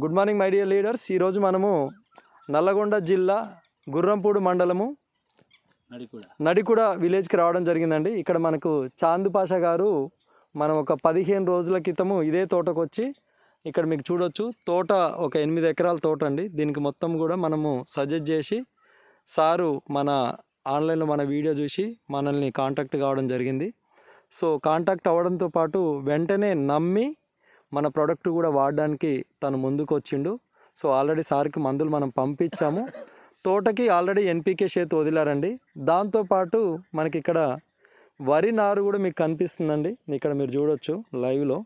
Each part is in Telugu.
Good morning my dear leaders. ఈరోజు మనము నల్లగొండ జిల్లా గుర్రంపూడి మండలము నడికుడ విలేజ్కి రావడం జరిగిందండి. ఇక్కడ మనకు చాంద్ పాషా గారు మనం ఒక 15 రోజుల క్రితము ఇదే తోటకు వచ్చి ఇక్కడ మీకు చూడొచ్చు, తోట ఒక 8 ఎకరాల తోట అండి. దీనికి మొత్తం కూడా మనము సజెస్ట్ చేసి సారు మన ఆన్లైన్లో మన వీడియో చూసి మనల్ని కాంటాక్ట్ కావడం జరిగింది. సో కాంటాక్ట్ అవ్వడంతో పాటు వెంటనే నమ్మి మన ప్రోడక్ట్ కూడా వాడడానికి తను ముందుకు వచ్చిండు. సో ఆల్రెడీ సార్కి మందులు మనం పంపించాము. తోటకి ఆల్రెడీ ఎన్పికే చేతి వదిలారండి. దాంతోపాటు మనకి ఇక్కడ వరి నారు కూడా మీకు కనిపిస్తుందండి. ఇక్కడ మీరు చూడొచ్చు లైవ్లో.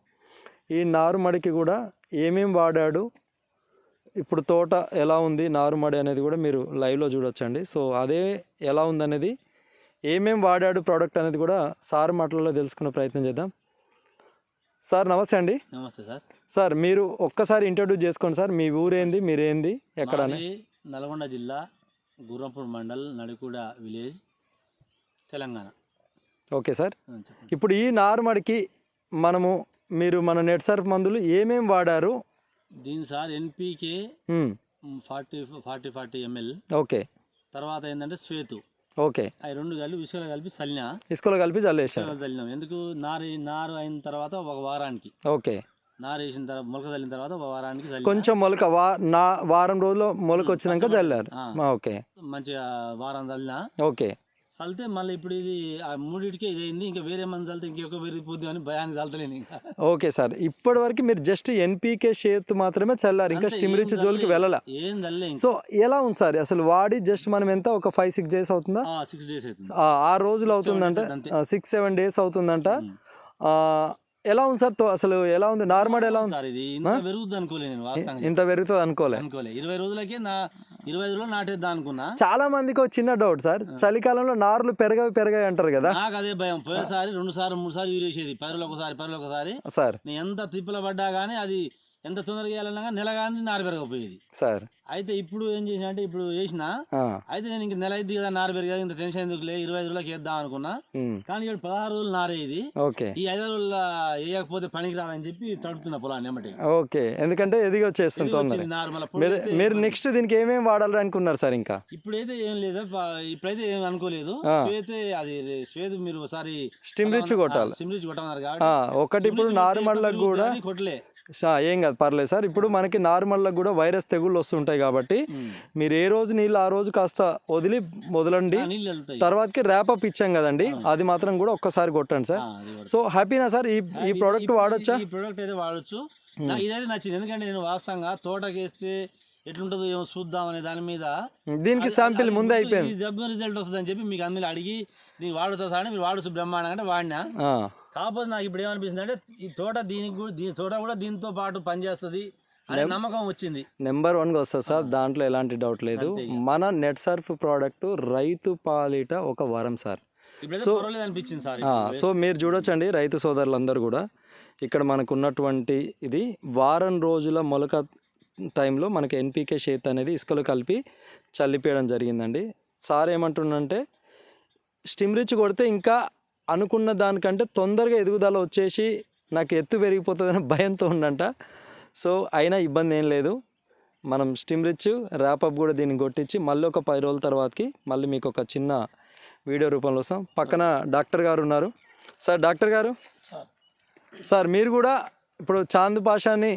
ఈ నారుమడికి కూడా ఏమేం వాడాడు, ఇప్పుడు తోట ఎలా ఉంది, నారుమడి అనేది కూడా మీరు లైవ్లో చూడొచ్చండి. సో అదే ఎలా ఉందనేది, ఏమేం వాడాడు ప్రోడక్ట్ అనేది కూడా సార్ మాటలలో తెలుసుకునే ప్రయత్నం చేద్దాం. సార్ నమస్తే అండి. నమస్తే సార్. సార్ మీరు ఒక్కసారి ఇంట్రొడ్యూస్ చేసుకోండి సార్. మీ ఊరేంది, మీరేంది, ఎక్కడ? నల్గొండ జిల్లా Gurrampudi mandal Nadikuda village, Telangana. Okay sir. ఇప్పుడు ఈ నారుమడికి మీరు మన నెట్ సర్ఫ్ మందులు ఏమేం వాడారు? దీని సార్ ఎన్పికే 40 ml. ఓకే. తర్వాత ఏంటంటే స్వేతు. ఓకే. అవి రెండు కలిపి ఇసుకలో కలిపి చల్లేసారు. చల్లినాం. ఎందుకు నారు అయిన తర్వాత ఒక వారానికి. ఓకే. నారు వేసిన తర్వాత మొలక చల్లిన తర్వాత ఒక వారానికి కొంచెం మొలక వారం రోజుల్లో మొలక వచ్చినాక చల్లారు. ఓకే. మంచిగా వారం చల్లినా. ఓకే. చల్లితే మళ్ళీ ఇప్పుడు ఇది మూడింటికే ఇది అయింది. ఇంకా వేరే మంది చల్లితే ఇంకొక పెరిగిపోద్ది అని భయానికి చల్లలేను ఇంకా. Okay sir. ఇప్పటి వరకు మీరు జస్ట్ ఎన్పికే షేత్ మాత్రమే చల్లారు, ఇంకా స్టిమ్రిచ్ జోలికి వెళ్ళాల. ఏం చల్లే. సో ఎలా ఉంది సార్ అసలు వాడి? జస్ట్ మనం ఎంత ఒక 5-6 days అవుతుందా? 6 days అవుతుంది. 6 రోజులు అవుతుందంట, 6-7 days అవుతుందంట. ఎలా ఉంది సార్ అసలు? ఎలా ఉంది నార్మల్? ఎలా ఉంది? ఇది ఇంత పెరుగుతుంది అనుకోలే నేను. వాస్తవంగా ఇంత పెరుగుతుంది అనుకోలే. 20 రోజులకే 20 రోజుల్లో నాటేద్దాం అనుకున్నా. చాలా మందికి ఒక చిన్న డౌట్ సార్, చలికాలంలో నార్లు పెరగాయి అంటారు కదా. నాకు అదే భయం. పోయేసారి 2 సార్లు 3 సార్లు యూరేసేది, 10 రోజులు ఒకసారి సార్. నేను ఎంత తిప్పుల పడ్డా కానీ అది ఎంత తొందరగా వేయాలన్నా నెల కానీ నారు పెరగపోయేది సార్. అయితే ఇప్పుడు ఏం చేసిన అంటే, ఇప్పుడు వేసిన అయితే నేను ఇంక నెల అయింది కదా నారు పెరిగేది, ఇంత టెన్షన్ ఎందుకులే 25 రోజులకు వేద్దాం అనుకున్నా. కానీ ఇప్పుడు 16 రోజులు నారేది. ఈ 5 రోజులు వేయకపోతే పనికి రాదని చెప్పి తడుపుతున్నా పొలాన్ని ఎమ్మటి. ఓకే. ఎందుకంటే ఎదిగి వచ్చేస్తుంది నారు. మీరు నెక్స్ట్ దీనికి ఏమేమి వాడాలి అనుకున్నారు సార్? ఇంకా ఇప్పుడైతే ఏం లేదు, ఇప్పుడైతే ఏం అనుకోలేదు. స్వేత్ మీరు ఒకసారి స్టిమ్రిచ్ కొట్టాలి. స్టిమ్రిచ్ కొట్టమన్నారు కాబట్టి ఒకటి ఇప్పుడు నారుమళ్ళకు కూడా కొట్టలే, ఏం కాదు, పర్లేదు సార్. ఇప్పుడు మనకి నార్మల్గా కూడా వైరస్ తెగుళ్ళు వస్తుంటాయి కాబట్టి మీరు ఏ రోజు నీళ్ళు ఆ రోజు కాస్త వదలండి. తర్వాతకి ర్యాపప్ ఇచ్చాం కదండి, అది మాత్రం కూడా ఒక్కసారి కొట్టండి సార్. సో హ్యాపీనా సార్? ఈ ప్రోడక్ట్ వాడొచ్చా? ఈ ప్రోడక్ట్ అయితే వాడచ్చు. నాకు ఇదైతే నచ్చింది. ఎందుకంటే నేను వాస్తవంగా తోటకేస్తే ఎట్లుంటుందో ఏమో చూద్దాం అనే దాని మీద దీనికి శాంపిల్ ముందే అయిపోయింది. జబ్బు రిజల్ట్ వస్తుంది అని చెప్పి మీకు అందులో అడిగి దీన్ని వాడుతా సార్, మీరు వాడచ్చు బ్రహ్మాండంగా అంటే వాడినా. కాకపోతే నాకు ఇప్పుడు ఏమనిపిస్తుంది అంటే, ఈ తోట తోట కూడా దీంతో పాటు పనిచేస్తుంది అనే నమ్మకం వచ్చింది. నెంబర్ 1గా వస్తుంది సార్, దాంట్లో ఎలాంటి డౌట్ లేదు. మన నెట్ సర్ఫ్ ప్రోడక్ట్ రైతు పాలిట ఒక వరం సార్. అనిపించింది సార్. సో మీరు చూడొచ్చండి రైతు సోదరులందరూ కూడా, ఇక్కడ మనకు ఉన్నటువంటి ఇది వారం రోజుల మొలక టైంలో మనకి ఎన్పికే షేత్ అనేది ఇసుకలో కలిపి చల్లిపోయడం జరిగిందండి. సార్ ఏమంటుండంటే, స్టిమ్రిచ్ కొడితే ఇంకా అనుకున్న దానికంటే తొందరగా ఎదుగుదల వచ్చేసి నాకు ఎత్తు పెరిగిపోతుందని భయంతో ఉండంట. సో అయినా ఇబ్బంది ఏం లేదు, మనం స్టిమ్రిచ్ ర్యాపప్ కూడా దీన్ని కొట్టించి మళ్ళీ ఒక 10 రోజుల తర్వాతకి మళ్ళీ మీకు ఒక చిన్న వీడియో రూపంలో వస్తాం. పక్కన డాక్టర్ గారు ఉన్నారు. సార్ డాక్టర్ గారు, సార్ మీరు కూడా ఇప్పుడు చాంద్ పాషాని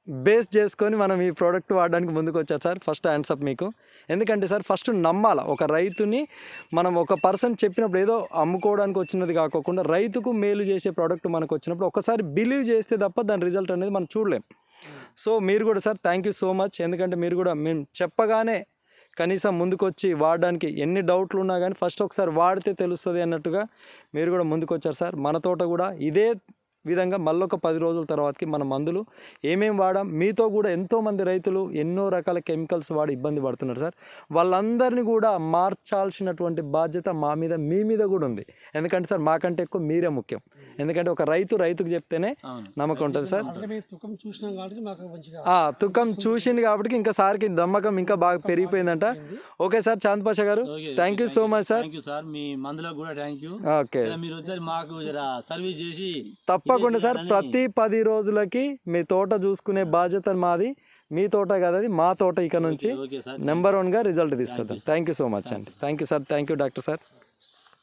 బేస్ చేసుకొని మనం ఈ ప్రోడక్ట్ వాడడానికి ముందుకు వచ్చారు సార్. ఫస్ట్ హ్యాండ్స్ అప్ మీకు. ఎందుకంటే సార్ ఫస్ట్ నమ్మాల ఒక రైతుని. మనం ఒక పర్సన్ చెప్పినప్పుడు ఏదో అమ్ముకోవడానికి వచ్చినది కాకుండా రైతుకు మేలు చేసే ప్రోడక్ట్ మనకు వచ్చినప్పుడు ఒకసారి బిలీవ్ చేస్తే తప్ప దాని రిజల్ట్ అనేది మనం చూడలేం. సో మీరు కూడా sir thank you so much. ఎందుకంటే మీరు కూడా మేము చెప్పగానే కనీసం ముందుకు వచ్చి వాడడానికి ఎన్ని డౌట్లు ఉన్నా కానీ ఫస్ట్ ఒకసారి వాడితే తెలుస్తుంది అన్నట్టుగా మీరు కూడా ముందుకు వచ్చారు సార్. మన తోట కూడా ఇదే విధంగా మళ్ళొక 10 రోజుల తర్వాతకి మన మందులు ఏమేమి వాడాం, మీతో కూడా ఎంతోమంది రైతులు ఎన్నో రకాల కెమికల్స్ వాడి ఇబ్బంది పడుతున్నారు సార్. వాళ్ళందరినీ కూడా మార్చాల్సినటువంటి బాధ్యత మా మీద, మీ మీద కూడా ఉంది. ఎందుకంటే సార్ మాకంటే ఎక్కువ మీరే ముఖ్యం. ఎందుకంటే ఒక రైతుకు చెప్తేనే నమ్మకం ఉంటుంది సార్. తుకం చూసింది కాబట్టి ఇంకా సార్కి నమ్మకం ఇంకా బాగా పెరిగిపోయిందంట. ఓకే సార్ చాంద్ పాషా గారు, thank you so much sir. మీ మందులకు కూడా థ్యాంక్ యూ. ఓకే. మీరు వచ్చారు మాకు సర్వీస్ చేసి తప్పకుండా తప్పకుండా సార్ ప్రతి 10 రోజులకి మీ తోట చూసుకునే బాధ్యత మాది. మీ తోట కదా అది, మా తోట. ఇక నుంచి ఓకే సార్, నెంబర్ 1గా రిజల్ట్ తీసుకొద్దాం. థ్యాంక్ యూ సో మచ్ అండి. Thank you sir. Thank you doctor sir.